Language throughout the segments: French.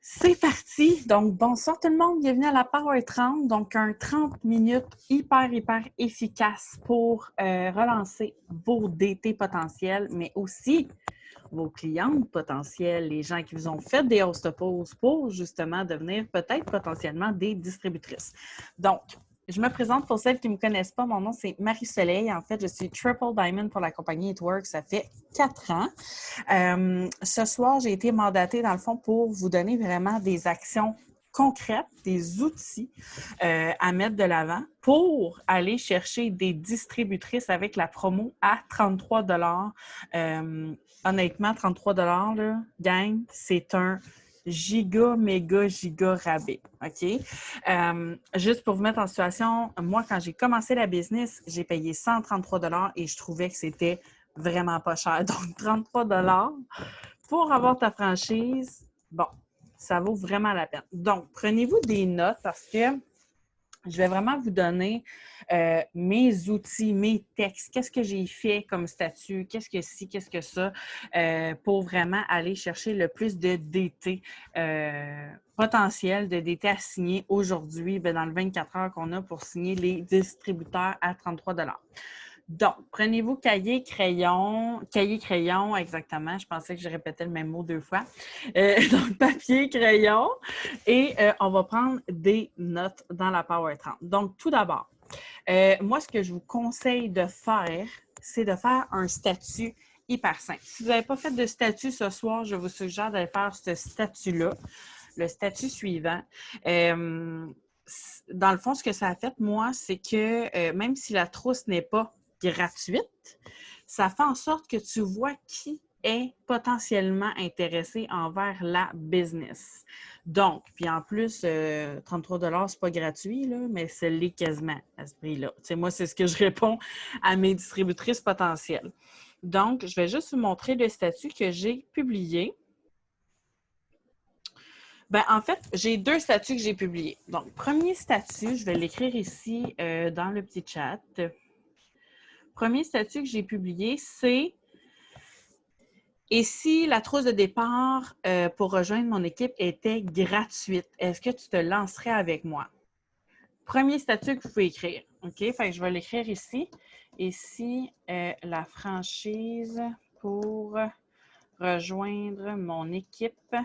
C'est parti! Donc, bonsoir tout le monde, bienvenue à la Power 30. Donc, un 30 minutes hyper efficace pour relancer vos DT potentiels, mais aussi vos clientes potentielles, les gens qui vous ont fait des host-pause pour justement devenir peut-être potentiellement des distributrices. Donc, je me présente pour celles qui ne me connaissent pas. Mon nom, c'est Marie-Soleil. En fait, je suis Triple Diamond pour la compagnie It Works. Ça fait 4 ans. Ce soir, j'ai été mandatée, dans le fond, pour vous donner vraiment des actions concrètes, des outils à mettre de l'avant pour aller chercher des distributrices avec la promo à 33 $. Honnêtement, 33 $, là, gang, c'est un giga rabais, OK? Juste pour vous mettre en situation, moi, quand j'ai commencé la business, j'ai payé 133 $ et je trouvais que c'était vraiment pas cher. Donc, 33 $ pour avoir ta franchise, bon, ça vaut vraiment la peine. Donc, prenez-vous des notes parce que je vais vraiment vous donner mes outils, mes textes, qu'est-ce que j'ai fait comme statut, qu'est-ce que ci, qu'est-ce que ça, pour vraiment aller chercher le plus de DT potentiel, de DT à signer aujourd'hui, dans le 24 heures qu'on a pour signer les distributeurs à 33 $. Donc, prenez-vous crayon, exactement. Je pensais que je répétais le même mot 2 fois. Donc, papier, crayon. Et on va prendre des notes dans la Power 30. Donc, tout d'abord, moi, ce que je vous conseille de faire, c'est de faire un statut hyper simple. Si vous n'avez pas fait de statut ce soir, je vous suggère de faire ce statut-là. Le statut suivant. Dans le fond, ce que ça a fait, moi, c'est que même si la trousse n'est pas gratuite, ça fait en sorte que tu vois qui est potentiellement intéressé envers la business. Donc, puis en plus, 33 $, c'est pas gratuit, là, mais c'est l'est quasiment à ce prix-là. Tu sais, moi, c'est ce que je réponds à mes distributrices potentielles. Donc, je vais juste vous montrer le statut que j'ai publié. En fait, j'ai 2 statuts que j'ai publiés. Donc, premier statut, je vais l'écrire ici dans le petit chat. Premier statut que j'ai publié, c'est « Et si la trousse de départ pour rejoindre mon équipe était gratuite, est-ce que tu te lancerais avec moi? » Premier statut que vous pouvez écrire. OK? Fait que je vais l'écrire ici. « Et si la franchise pour rejoindre mon équipe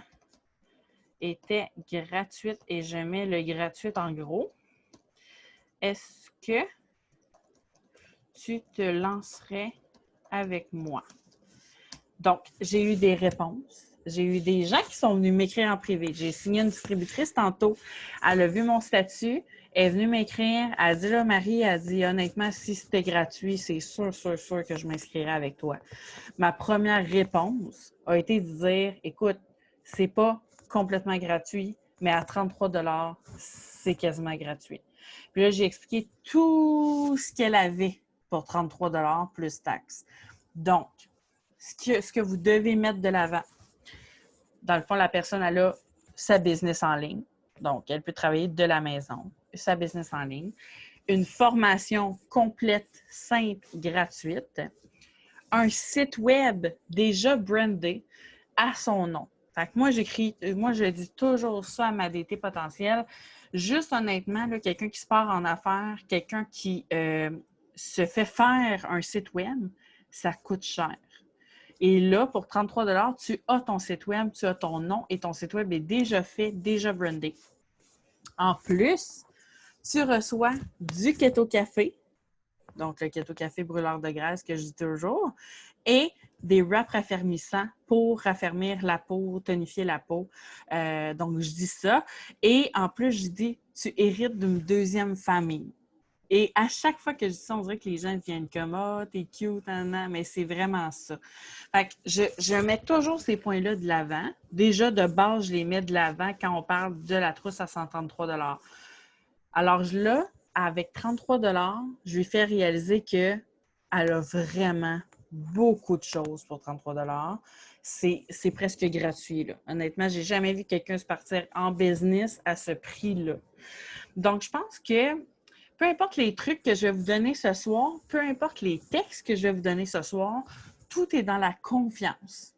était gratuite » et je mets le gratuit en gros. Est-ce que tu te lancerais avec moi? Donc, j'ai eu des réponses. J'ai eu des gens qui sont venus m'écrire en privé. J'ai signé une distributrice tantôt. Elle a vu mon statut. Elle est venue m'écrire. Elle a dit, là, Marie, elle a dit, honnêtement, si c'était gratuit, c'est sûr que je m'inscrirais avec toi. Ma première réponse a été de dire, écoute, c'est pas complètement gratuit, mais à 33 $, c'est quasiment gratuit. Puis là, j'ai expliqué tout ce qu'elle avait pour 33 $ plus taxes. Donc, ce que vous devez mettre de l'avant, dans le fond, la personne, elle a sa business en ligne. Donc, elle peut travailler de la maison, sa business en ligne. Une formation complète, simple, gratuite. Un site web déjà brandé à son nom. Fait que moi, je dis toujours ça à ma DT potentielle. Juste honnêtement, là, quelqu'un qui se part en affaires, quelqu'un qui se fait faire un site web, ça coûte cher. Et là, pour 33 $, tu as ton site web, tu as ton nom et ton site web est déjà fait, déjà brandé. En plus, tu reçois du Keto Café, donc le Keto Café brûleur de graisse que je dis toujours, et des wraps raffermissants pour raffermir la peau, tonifier la peau. Donc, je dis ça. Et en plus, je dis, tu hérites d'une deuxième famille. Et à chaque fois que je dis ça, on dirait que les gens viennent comme « Ah, t'es cute, mais c'est vraiment ça. » Fait que je mets toujours ces points-là de l'avant. Déjà, de base, je les mets de l'avant quand on parle de la trousse à 133 $. Alors là, avec 33 $, je lui fais réaliser qu'elle a vraiment beaucoup de choses pour 33 $. C'est presque gratuit, là. Honnêtement, j'ai jamais vu quelqu'un se partir en business à ce prix-là. Donc, je pense que peu importe les trucs que je vais vous donner ce soir, peu importe les textes que je vais vous donner ce soir, tout est dans la confiance.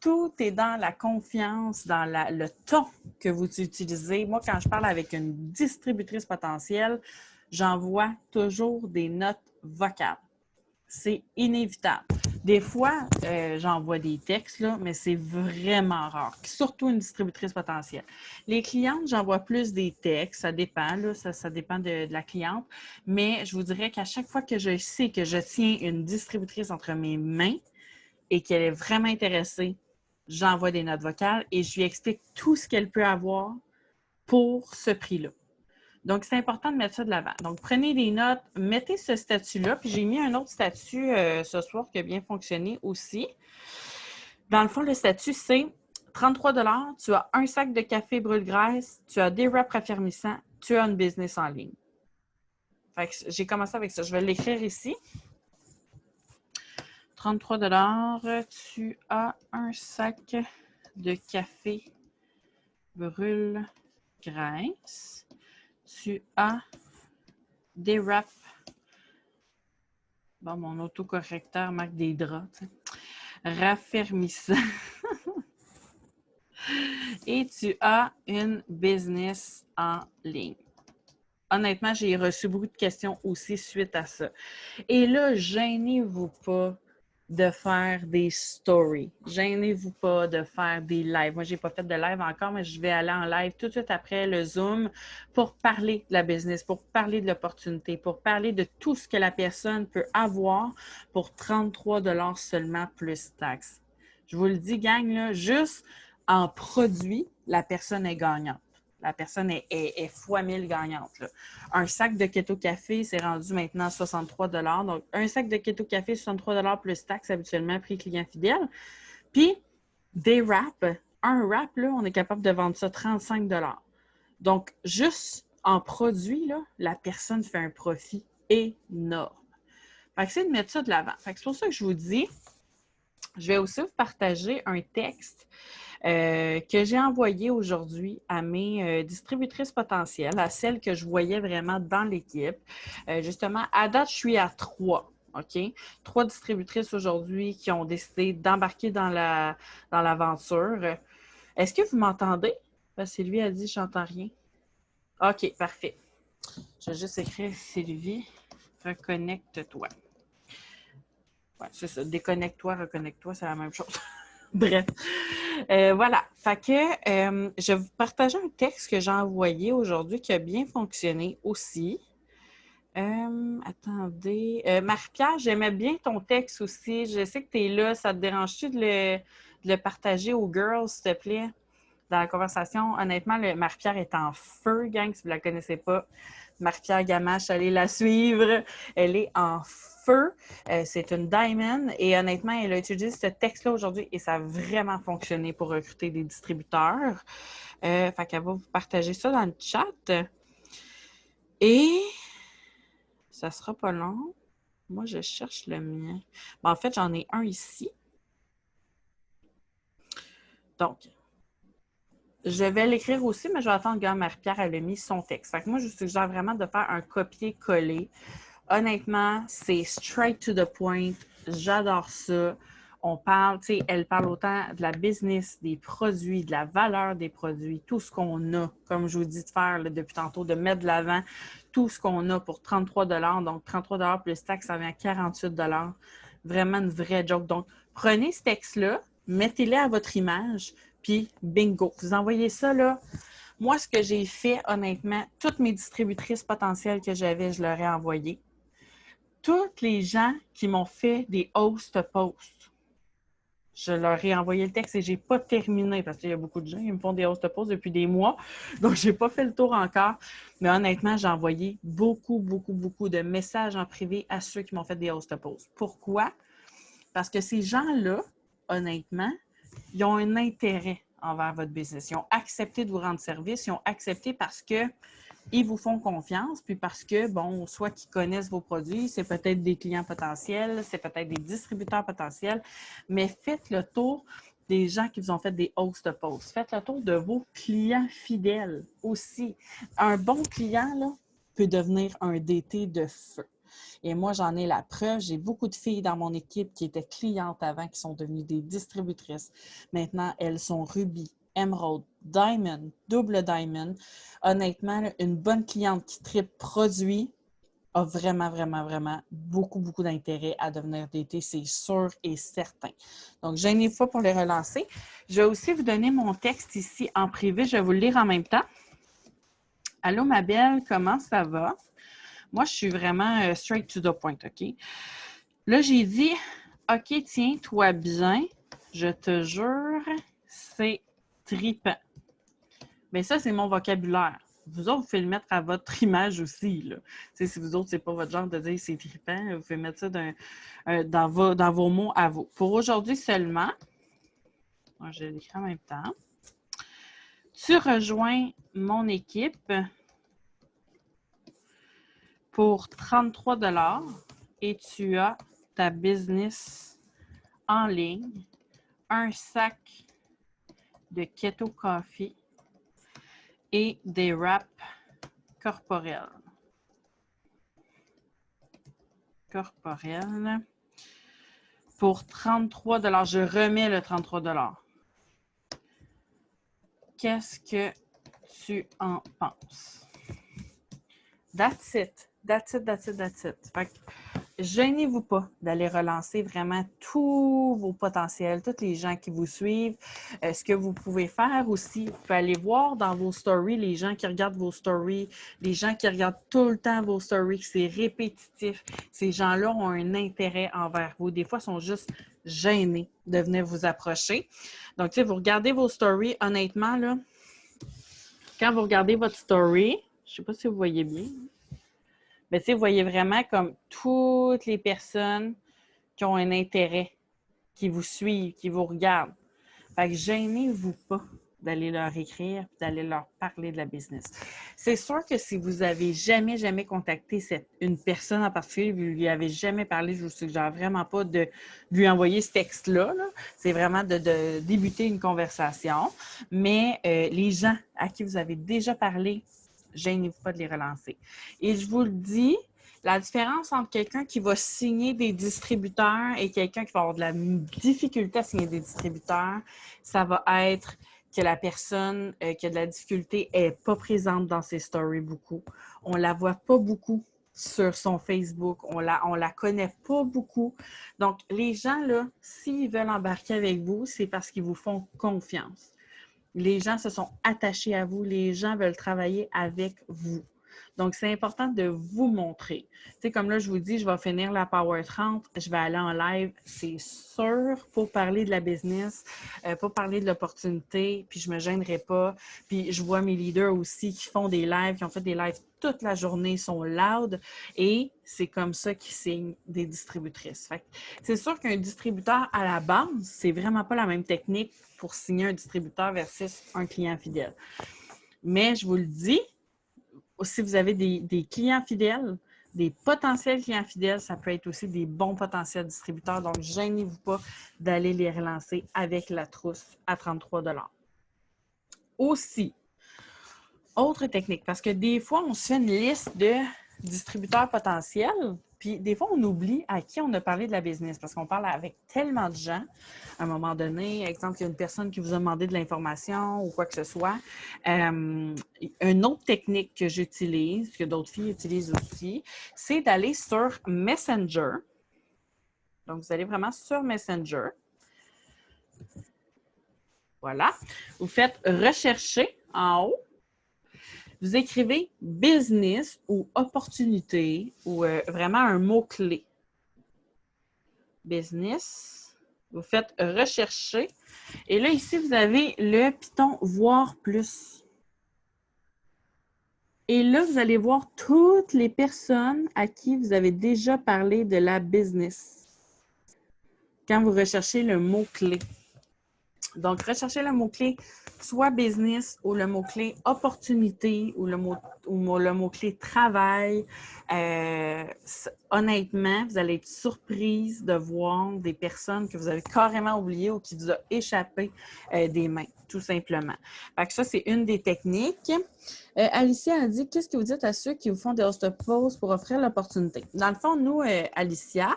Tout est dans la confiance, dans le ton que vous utilisez. Moi, quand je parle avec une distributrice potentielle, j'envoie toujours des notes vocales. C'est inévitable. Des fois, j'envoie des textes, là, mais c'est vraiment rare, surtout une distributrice potentielle. Les clientes, j'envoie plus des textes, ça dépend, là, ça dépend de la cliente, mais je vous dirais qu'à chaque fois que je sais que je tiens une distributrice entre mes mains et qu'elle est vraiment intéressée, j'envoie des notes vocales et je lui explique tout ce qu'elle peut avoir pour ce prix-là. Donc, c'est important de mettre ça de l'avant. Donc, prenez des notes, mettez ce statut-là. Puis, j'ai mis un autre statut ce soir qui a bien fonctionné aussi. Dans le fond, le statut, c'est 33 $, tu as un sac de café brûle-graisse, tu as des wraps raffermissants, tu as une business en ligne. Fait que j'ai commencé avec ça. Je vais l'écrire ici. 33 $, tu as un sac de café brûle-graisse. Tu as des wraps. Bon, mon autocorrecteur marque des draps. Raffermissant. Et tu as une business en ligne. Honnêtement, j'ai reçu beaucoup de questions aussi suite à ça. Et là, gênez-vous pas de faire des stories. Gênez-vous pas de faire des lives. Moi, je n'ai pas fait de live encore, mais je vais aller en live tout de suite après le Zoom pour parler de la business, pour parler de l'opportunité, pour parler de tout ce que la personne peut avoir pour 33 $ seulement plus taxes. Je vous le dis, gang, là, juste en produit, la personne est gagnante. La personne est fois 1000 gagnante. Là. Un sac de Keto Café, c'est rendu maintenant 63 $. Donc, un sac de Keto Café, 63 $ plus taxes habituellement, prix client fidèle. Puis, des wraps, un wrap, là, on est capable de vendre ça 35 $. Donc, juste en produit, là, la personne fait un profit énorme. Fait que c'est de mettre ça de l'avant. Fait que c'est pour ça que je vous dis, je vais aussi vous partager un texte que j'ai envoyé aujourd'hui à mes distributrices potentielles, à celles que je voyais vraiment dans l'équipe. Justement, à date, je suis à 3. OK? 3 distributrices aujourd'hui qui ont décidé d'embarquer dans l'aventure. Est-ce que vous m'entendez? Parce que Sylvie a dit « j'entends rien ». OK, parfait. Je vais juste écrire « Sylvie, reconnecte-toi ». Ouais, c'est ça. Déconnecte-toi, reconnecte-toi, c'est la même chose. Bref. Voilà. Fait que je vais vous partager un texte que j'ai envoyé aujourd'hui qui a bien fonctionné aussi. Attendez. Marie-Pierre, j'aimais bien ton texte aussi. Je sais que tu es là. Ça te dérange-tu de le partager aux girls, s'il te plaît, dans la conversation? Honnêtement, Marie-Pierre est en feu, gang, si vous ne la connaissez pas. Marie-Pierre Gamache, allez la suivre. Elle est en feu. C'est une diamond et honnêtement, elle a utilisé ce texte-là aujourd'hui et ça a vraiment fonctionné pour recruter des distributeurs. Fait qu'elle va vous partager ça dans le chat. Et ça sera pas long. Moi, je cherche le mien. En fait, j'en ai un ici. Donc, je vais l'écrire aussi, mais je vais attendre que Marie-Pierre elle a mis son texte. Fait que moi, je vous suggère vraiment de faire un copier-coller. Honnêtement, c'est straight to the point. J'adore ça. On parle, tu sais, elle parle autant de la business, des produits, de la valeur des produits, tout ce qu'on a, comme je vous dis de faire là, depuis tantôt, de mettre de l'avant tout ce qu'on a pour 33 $. Donc, 33 $ plus taxe, ça vient à 48 $. Vraiment une vraie joke. Donc, prenez ce texte-là, mettez-le à votre image, puis bingo. Vous envoyez ça, là. Moi, ce que j'ai fait, honnêtement, toutes mes distributrices potentielles que j'avais, je leur ai envoyé. Toutes les gens qui m'ont fait des host posts, je leur ai envoyé le texte et je n'ai pas terminé parce qu'il y a beaucoup de gens qui me font des host posts depuis des mois. Donc, je n'ai pas fait le tour encore. Mais honnêtement, j'ai envoyé beaucoup de messages en privé à ceux qui m'ont fait des host posts. Pourquoi? Parce que ces gens-là, honnêtement, ils ont un intérêt envers votre business. Ils ont accepté de vous rendre service. Ils ont accepté parce que ils vous font confiance, puis parce que, bon, soit qu'ils connaissent vos produits, c'est peut-être des clients potentiels, c'est peut-être des distributeurs potentiels, mais faites le tour des gens qui vous ont fait des host posts. Faites le tour de vos clients fidèles aussi. Un bon client, là, peut devenir un DT de feu. Et moi, j'en ai la preuve. J'ai beaucoup de filles dans mon équipe qui étaient clientes avant, qui sont devenues des distributrices. Maintenant, elles sont Ruby, Emerald, Diamond, double Diamond. Honnêtement, là, une bonne cliente qui tripe produit a vraiment, vraiment, vraiment beaucoup, beaucoup d'intérêt à devenir DT, c'est sûr et certain. Donc, gênez-vous pas pour les relancer. Je vais aussi vous donner mon texte ici en privé. Je vais vous le lire en même temps. Allô, ma belle, comment ça va? Moi, je suis vraiment straight to the point, OK? Là, j'ai dit, OK, tiens-toi bien, je te jure, c'est trippant. Bien, ça, c'est mon vocabulaire. Vous autres, vous pouvez le mettre à votre image aussi. Là. Si vous autres, c'est pas votre genre de dire c'est trippant, vous pouvez mettre ça dans vos mots à vous. Pour aujourd'hui seulement, moi, je l'écris en même temps. Tu rejoins mon équipe pour 33 $ et tu as ta business en ligne, un sac de Keto Coffee et des wraps corporels. Pour 33 $. Je remets le 33 $. Qu'est-ce que tu en penses? That's it. That's it, that's it, that's it. Fait que gênez-vous pas d'aller relancer vraiment tous vos potentiels, tous les gens qui vous suivent. Ce que vous pouvez faire aussi, vous pouvez aller voir dans vos stories, les gens qui regardent vos stories, les gens qui regardent tout le temps vos stories, c'est répétitif. Ces gens-là ont un intérêt envers vous. Des fois, ils sont juste gênés de venir vous approcher. Donc, tu sais, vous regardez vos stories, honnêtement, là, quand vous regardez votre story, je ne sais pas si vous voyez bien, mais tu sais, vous voyez vraiment comme toutes les personnes qui ont un intérêt, qui vous suivent, qui vous regardent. Fait que gênez-vous pas d'aller leur écrire et d'aller leur parler de la business. C'est sûr que si vous n'avez jamais contacté une personne en particulier, vous ne lui avez jamais parlé, je vous suggère vraiment pas de lui envoyer ce texte-là. Là. C'est vraiment de débuter une conversation. Mais les gens à qui vous avez déjà parlé, gênez-vous pas de les relancer. Et je vous le dis, la différence entre quelqu'un qui va signer des distributeurs et quelqu'un qui va avoir de la difficulté à signer des distributeurs, ça va être que la personne qui a de la difficulté n'est pas présente dans ses stories beaucoup. On ne la voit pas beaucoup sur son Facebook. On la connaît pas beaucoup. Donc, les gens, là, s'ils veulent embarquer avec vous, c'est parce qu'ils vous font confiance. Les gens se sont attachés à vous. Les gens veulent travailler avec vous. Donc, c'est important de vous montrer. Tu sais, comme là, je vous dis, je vais finir la Power 30, je vais aller en live, c'est sûr, pour parler de la business, pour parler de l'opportunité, puis je ne me gênerai pas. Puis, je vois mes leaders aussi qui font des lives, qui ont fait des lives toute la journée, sont loud, et c'est comme ça qu'ils signent des distributrices. Fait que c'est sûr qu'un distributeur, à la base, c'est vraiment pas la même technique pour signer un distributeur versus un client fidèle. Mais je vous le dis, si vous avez des clients fidèles, des potentiels clients fidèles, ça peut être aussi des bons potentiels distributeurs. Donc, gênez-vous pas d'aller les relancer avec la trousse à 33 $. Aussi, autre technique, parce que des fois, on se fait une liste de distributeurs potentiels, puis des fois, on oublie à qui on a parlé de la business, parce qu'on parle avec tellement de gens. À un moment donné, exemple, il y a une personne qui vous a demandé de l'information ou quoi que ce soit. Une autre technique que j'utilise, que d'autres filles utilisent aussi, c'est d'aller sur Messenger. Donc, vous allez vraiment sur Messenger. Voilà. Vous faites « Rechercher » en haut. Vous écrivez « business » ou « opportunité » ou vraiment un mot-clé. Business. Vous faites « Rechercher ». Et là, ici, vous avez le piton « Voir plus ». Et là, vous allez voir toutes les personnes à qui vous avez déjà parlé de la business quand vous recherchez le mot-clé. Donc, recherchez le mot-clé soit business ou le mot-clé opportunité ou le mot-clé travail. honnêtement, vous allez être surprise de voir des personnes que vous avez carrément oubliées ou qui vous a échappé des mains, tout simplement. Fait que ça, c'est une des techniques. Alicia a dit, qu'est-ce que vous dites à ceux qui vous font des host posts pour offrir l'opportunité? Dans le fond, nous, Alicia,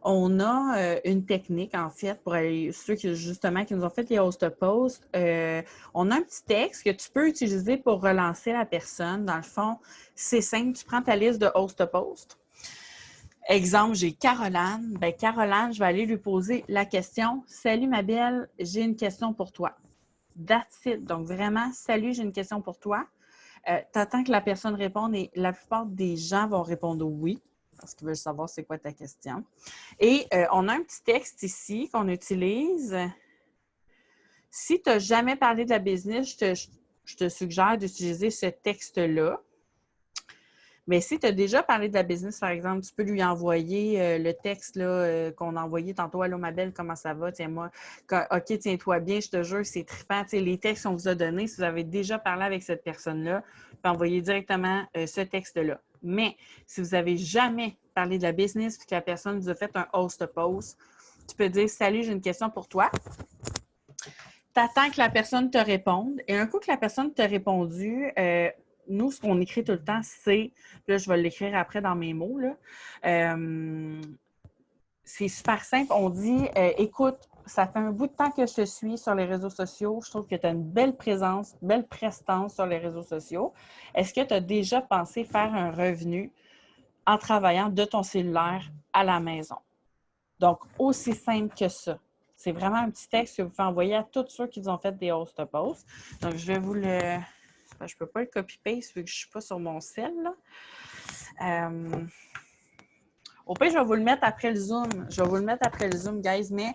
on a une technique, en fait, pour aller, ceux qui, justement, qui nous ont fait les host posts. On a un petit texte que tu peux utiliser pour relancer la personne. Dans le fond, c'est simple, tu prends ta liste de host posts. Exemple, j'ai Caroline. Ben, Caroline, je vais aller lui poser la question. Salut ma belle, j'ai une question pour toi. That's it. Donc, vraiment, salut, j'ai une question pour toi. Tu attends que la personne réponde et la plupart des gens vont répondre oui parce qu'ils veulent savoir c'est quoi ta question. Et on a un petit texte ici qu'on utilise. Si tu n'as jamais parlé de la business, je te suggère d'utiliser ce texte-là. Mais si tu as déjà parlé de la business, par exemple, tu peux lui envoyer le texte là, qu'on a envoyé tantôt. Allô, ma belle, comment ça va? Tiens-moi. OK, tiens-toi bien, je te jure, c'est trippant. T'sais, les textes qu'on vous a donnés, si vous avez déjà parlé avec cette personne-là, vous pouvez envoyer directement ce texte-là. Mais si vous n'avez jamais parlé de la business et que la personne vous a fait un host post, tu peux dire salut, j'ai une question pour toi. Tu attends que la personne te réponde. Et un coup que la personne t'a répondu, nous, ce qu'on écrit tout le temps, c'est, là, je vais l'écrire après dans mes mots, là. C'est super simple. On dit, écoute, ça fait un bout de temps que je te suis sur les réseaux sociaux. Je trouve que tu as une belle présence, belle prestance sur les réseaux sociaux. Est-ce que tu as déjà pensé faire un revenu en travaillant de ton cellulaire à la maison? Donc, aussi simple que ça. C'est vraiment un petit texte que vous pouvez envoyer à tous ceux qui vous ont fait des host posts. Donc, je vais vous le... Je ne peux pas le copy-paste vu que je ne suis pas sur mon cell. Au pire, je vais vous le mettre après le Zoom. Je vais vous le mettre après le Zoom, guys. Mais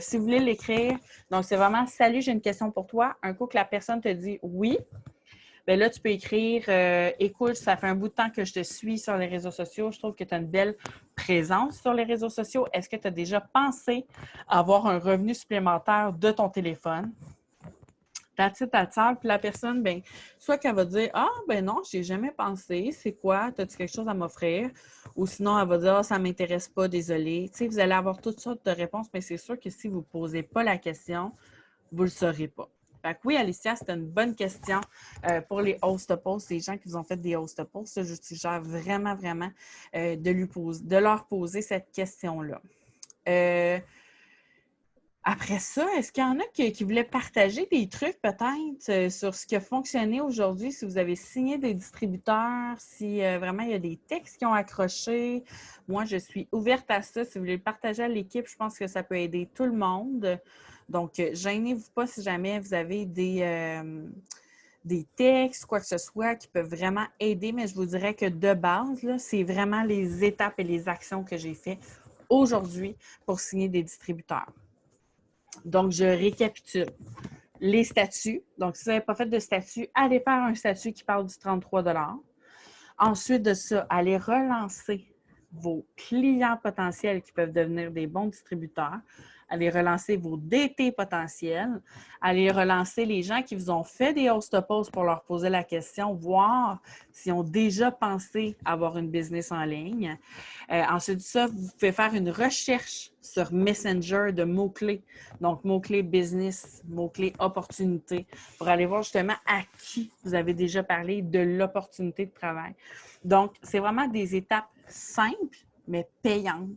si vous voulez l'écrire, donc c'est vraiment « Salut, j'ai une question pour toi ». Un coup que la personne te dit « Oui », bien là, tu peux écrire « Écoute, ça fait un bout de temps que je te suis sur les réseaux sociaux. Je trouve que tu as une belle présence sur les réseaux sociaux. Est-ce que tu as déjà pensé à avoir un revenu supplémentaire de ton téléphone? » That's it, that's all. Puis la personne, bien, soit qu'elle va dire « Ah, ben non, j'ai jamais pensé. C'est quoi? As-tu quelque chose à m'offrir? » Ou sinon, elle va dire « Ah, ça ne m'intéresse pas, désolé. » Tu sais, vous allez avoir toutes sortes de réponses, mais c'est sûr que si vous ne posez pas la question, vous ne le saurez pas. Fait que oui, Alicia, c'était une bonne question pour les host posts, les gens qui vous ont fait des host posts. Je suggère vraiment, vraiment de leur poser cette question-là. Après ça, est-ce qu'il y en a qui voulaient partager des trucs peut-être sur ce qui a fonctionné aujourd'hui, si vous avez signé des distributeurs, si vraiment il y a des textes qui ont accroché? Moi, je suis ouverte à ça. Si vous voulez le partager à l'équipe, je pense que ça peut aider tout le monde. Donc, gênez-vous pas si jamais vous avez des textes, quoi que ce soit, qui peuvent vraiment aider, mais je vous dirais que de base, là, c'est vraiment les étapes et les actions que j'ai faites aujourd'hui pour signer des distributeurs. Donc, je récapitule. Les statuts. Donc, si vous n'avez pas fait de statut, allez faire un statut qui parle du 33 $. Ensuite de ça, allez relancer vos clients potentiels qui peuvent devenir des bons distributeurs. Allez relancer vos DT potentiels. Allez relancer les gens qui vous ont fait des host posts pour leur poser la question, voir s'ils ont déjà pensé avoir une business en ligne. Ensuite de ça, vous pouvez faire une recherche sur Messenger de mots-clés. Donc, mots-clés business, mots-clés opportunité, pour aller voir justement à qui vous avez déjà parlé de l'opportunité de travail. Donc, c'est vraiment des étapes simples, mais payantes,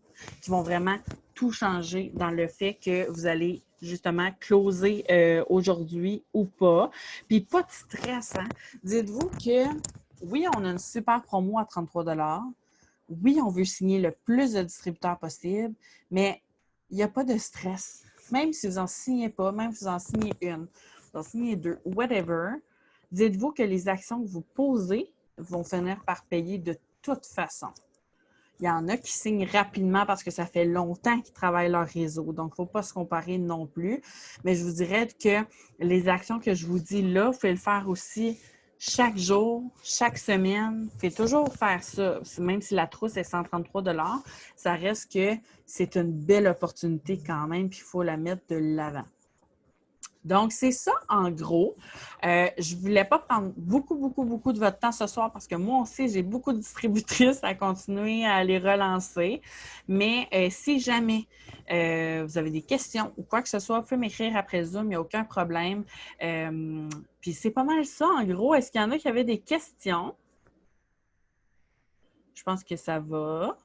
qui vont vraiment tout changer dans le fait que vous allez justement closer aujourd'hui ou pas. Puis, pas de stress, hein? Dites-vous que, oui, on a une super promo à 33 $. Oui, on veut signer le plus de distributeurs possible, mais il n'y a pas de stress. Même si vous n'en signez pas, même si vous en signez une, vous en signez deux, whatever, dites-vous que les actions que vous posez vont finir par payer de toute façon. Il y en a qui signent rapidement parce que ça fait longtemps qu'ils travaillent leur réseau. Donc, il ne faut pas se comparer non plus. Mais je vous dirais que les actions que je vous dis là, vous pouvez le faire aussi chaque jour, chaque semaine. Vous pouvez toujours faire ça. Même si la trousse est 133 $, ça reste que c'est une belle opportunité quand même, puis il faut la mettre de l'avant. Donc, c'est ça en gros. Je ne voulais pas prendre beaucoup de votre temps ce soir parce que moi aussi, j'ai beaucoup de distributrices à continuer à les relancer. Mais si jamais vous avez des questions ou quoi que ce soit, vous pouvez m'écrire après Zoom, il n'y a aucun problème. Puis c'est pas mal ça en gros. Est-ce qu'il y en a qui avaient des questions? Je pense que ça va.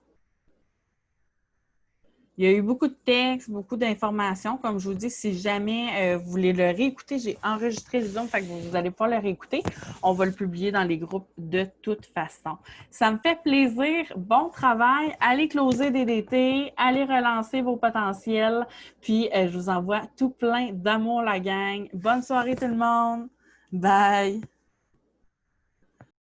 Il y a eu beaucoup de textes, beaucoup d'informations. Comme je vous dis, si jamais vous voulez le réécouter, j'ai enregistré le Zoom, fait que vous allez pouvoir le réécouter. On va le publier dans les groupes de toute façon. Ça me fait plaisir. Bon travail. Allez closer DDT. Allez relancer vos potentiels. Puis, je vous envoie tout plein d'amour, la gang. Bonne soirée tout le monde. Bye!